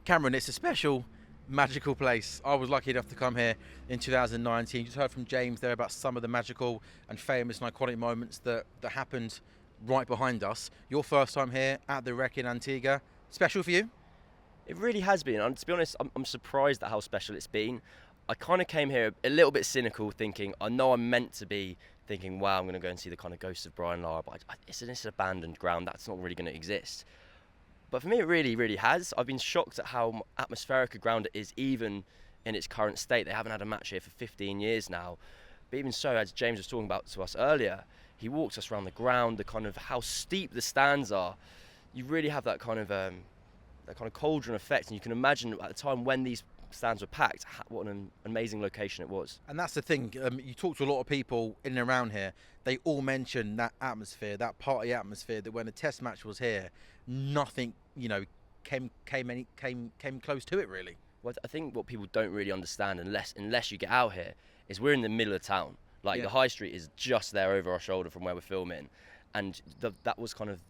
Cameron, it's a special, magical place. I was lucky enough to come here in 2019. Just heard from James there about some of the magical and famous and iconic moments that happened right behind us. Your first time here at the Rec in Antigua, special for you? It really has been. And to be honest, I'm surprised at how special it's been. I kind of came here a little bit cynical, thinking, I know I'm meant to be thinking, wow, I'm going to go and see the kind of ghosts of Brian Lara, but it's an abandoned ground. That's not really going to exist. But for me, it really, really has. I've been shocked at how atmospheric a ground it is, even in its current state. They haven't had a match here for 15 years now. But even so, as James was talking about to us earlier, he walks us around the ground, the kind of how steep the stands are. You really have that kind of cauldron effect, and you can imagine at the time when these stands were packed, what an amazing location it was. And that's the thing, you talk to a lot of people in and around here, they all mention that atmosphere, that party atmosphere, that when a test match was here, nothing, came close to it really. Well, I think what people don't really understand, unless you get out here, is we're in the middle of town. The high street is just there over our shoulder from where we're filming, and that was kind of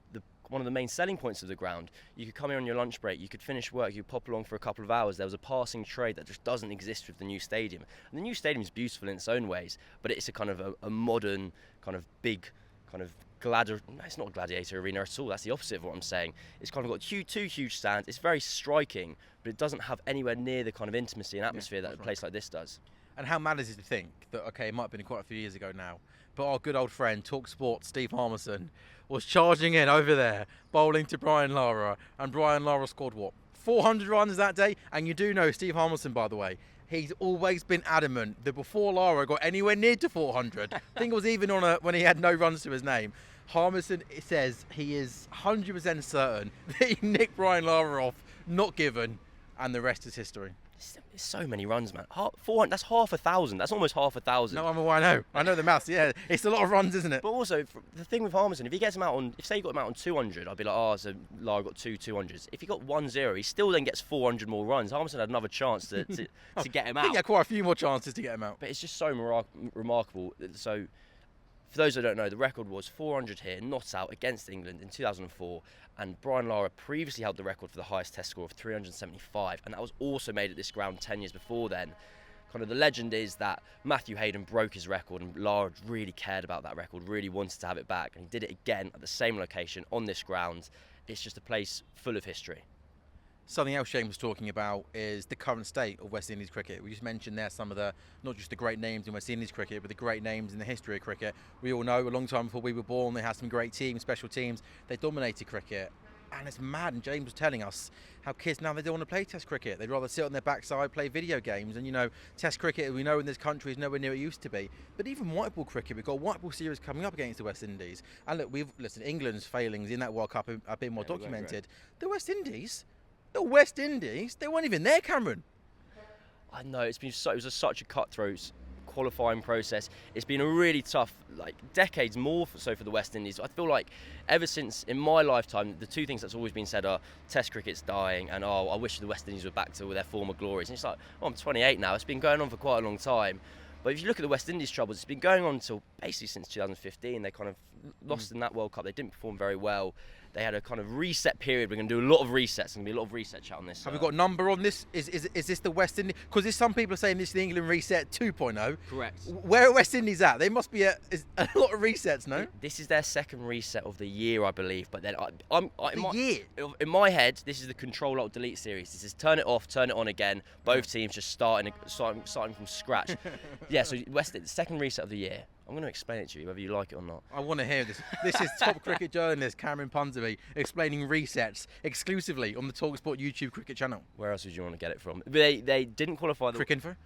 one of the main selling points of the ground. You could come here on your lunch break, you could finish work, you could pop along for a couple of hours. There was a passing trade that just doesn't exist with the new stadium. And the new stadium is beautiful in its own ways, but it's a kind of a modern, kind of big, kind of it's not a gladiator arena at all. That's the opposite of what I'm saying. It's kind of got two huge stands. It's very striking, but it doesn't have anywhere near the kind of intimacy and atmosphere that a place like this does. And how mad is it to think that, okay, it might have been quite a few years ago now, but our good old friend, talkSPORT Steve Harmison, was charging in over there, bowling to Brian Lara, and Brian Lara scored, 400 runs that day? And you do know Steve Harmison, by the way, he's always been adamant that before Lara got anywhere near to 400, I think it was even when he had no runs to his name, Harmison says he is 100% certain that he nicked Brian Lara off, not given, and the rest is history. There's so many runs, man. 400, that's 1,000. That's almost 1,000. No, I know the maths. Yeah, it's a lot of runs, isn't it? But also, the thing with Harmison, if he gets him out on, say he got him out on 200, I'd be like, so Lara got 200s. If he got 1-0, he still then gets 400 more runs. Harmison had another chance to get him out. I think he had quite a few more chances to get him out. But it's just so remarkable. So, for those who don't know, the record was 400 here, not out, against England in 2004. And Brian Lara previously held the record for the highest test score of 375, and that was also made at this ground 10 years before then. Kind of the legend is that Matthew Hayden broke his record, and Lara really cared about that record, really wanted to have it back, and he did it again at the same location on this ground. It's just a place full of history. Something else Shane was talking about is the current state of West Indies cricket. We just mentioned there some of the, not just the great names in West Indies cricket, but the great names in the history of cricket. We all know a long time before we were born, they had some great teams, special teams. They dominated cricket. And it's mad, and James was telling us how kids now, they don't want to play test cricket. They'd rather sit on their backside, play video games. And test cricket, we know in this country is nowhere near it used to be. But even white ball cricket, we've got a white ball series coming up against the West Indies. And look, England's failings in that World Cup have been more documented. The West Indies, they weren't even there, Cameron. I know, it was such a cutthroat qualifying process. It's been a really tough, decades more so for the West Indies. I feel like ever since in my lifetime, the two things that's always been said are Test cricket's dying, and I wish the West Indies were back to their former glories. And it's like, I'm 28 now. It's been going on for quite a long time. But if you look at the West Indies troubles, it's been going on until basically since 2015. They kind of lost in that World Cup. They didn't perform very well. They had a kind of reset period. We're going to do a lot of resets. There's going to be a lot of reset chat on this. Have we got a number on this? Is this the West Indies? Because there's some people saying this is the England reset 2.0. Correct. Where are West Indies at? They must be a lot of resets, no? This is their second reset of the year, I believe. But then year? In my head, this is the Control-Alt-Delete series. This is turn it off, turn it on again. Both teams just starting from scratch. Yeah, so the second reset of the year. I'm going to explain it to you, whether you like it or not. I want to hear this. This is top cricket journalist Cameron Punzeby explaining resets exclusively on the talkSPORT YouTube cricket channel. Where else would you want to get it from? They didn't qualify. Cricinfo?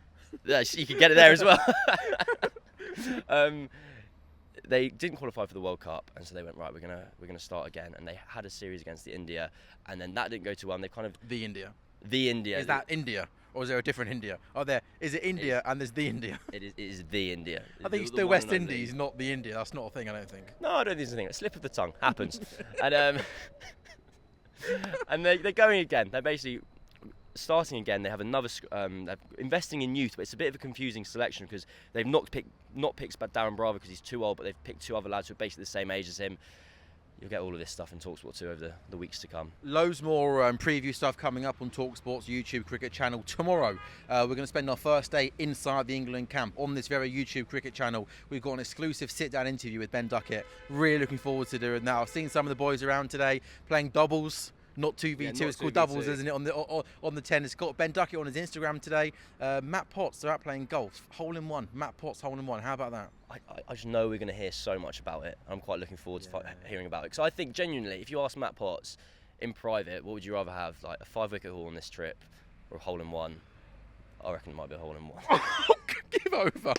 You can get it there as well. They didn't qualify for the World Cup, and so they went, right, we're gonna start again. And they had a series against the India, and then that didn't go too well. And they kind of the India. Is that India? Or is there a different India? Is it India and there's the India? It is the India. I think it's the West Indies, not the India. That's not a thing, I don't think. No, I don't think it's a thing. A slip of the tongue happens. And and they're going again. They're basically starting again. They have another. They're investing in youth, but it's a bit of a confusing selection because they've not picked Darren Bravo because he's too old, but they've picked two other lads who are basically the same age as him. you'll get all of this stuff in talkSPORT 2 over the weeks to come. Loads more preview stuff coming up on talkSPORT's YouTube cricket channel tomorrow. We're going to spend our first day inside the England camp on this very YouTube cricket channel. We've got an exclusive sit-down interview with Ben Duckett. Really looking forward to doing that. I've seen some of the boys around today playing doubles. Not 2v2, it's called doubles, isn't it? On the 10. It's got Ben Duckett on his Instagram today. Matt Potts, they're out playing golf. Hole in one. Matt Potts, hole in one. How about that? I just know we're going to hear so much about it. I'm quite looking forward to hearing about it. Because I think, genuinely, if you ask Matt Potts in private, what would you rather have? Like a 5-wicket haul on this trip or a hole in one? I reckon it might be a hole in one. Give over.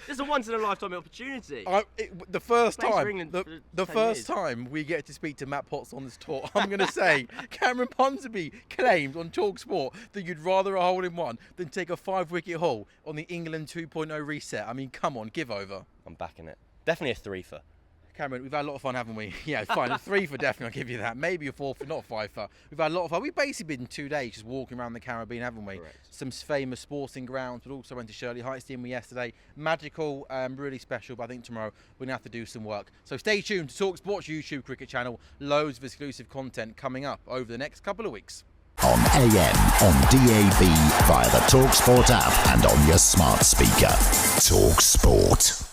It's a once-in-a-lifetime opportunity. The first time we get to speak to Matt Potts on this tour, I'm going to say Cameron Ponsonby claimed on talkSPORT that you'd rather a hole in one than take a 5-wicket haul on the England 2.0 reset. I mean, come on, give over. I'm backing it. Definitely a 3 for. Cameron, we've had a lot of fun, haven't we? Yeah, fine. A 3 for definitely, I'll give you that. Maybe a 4 for, not a 5 for. We've had a lot of fun. We've basically been 2 days just walking around the Caribbean, haven't we? Correct. Some famous sporting grounds, but also went to Shirley Heights, didn't we, yesterday? Magical, really special, but I think tomorrow we're going to have to do some work. So stay tuned to talkSPORT's YouTube cricket channel. Loads of exclusive content coming up over the next couple of weeks. On AM, on DAB, via the talkSPORT app and on your smart speaker. talkSPORT.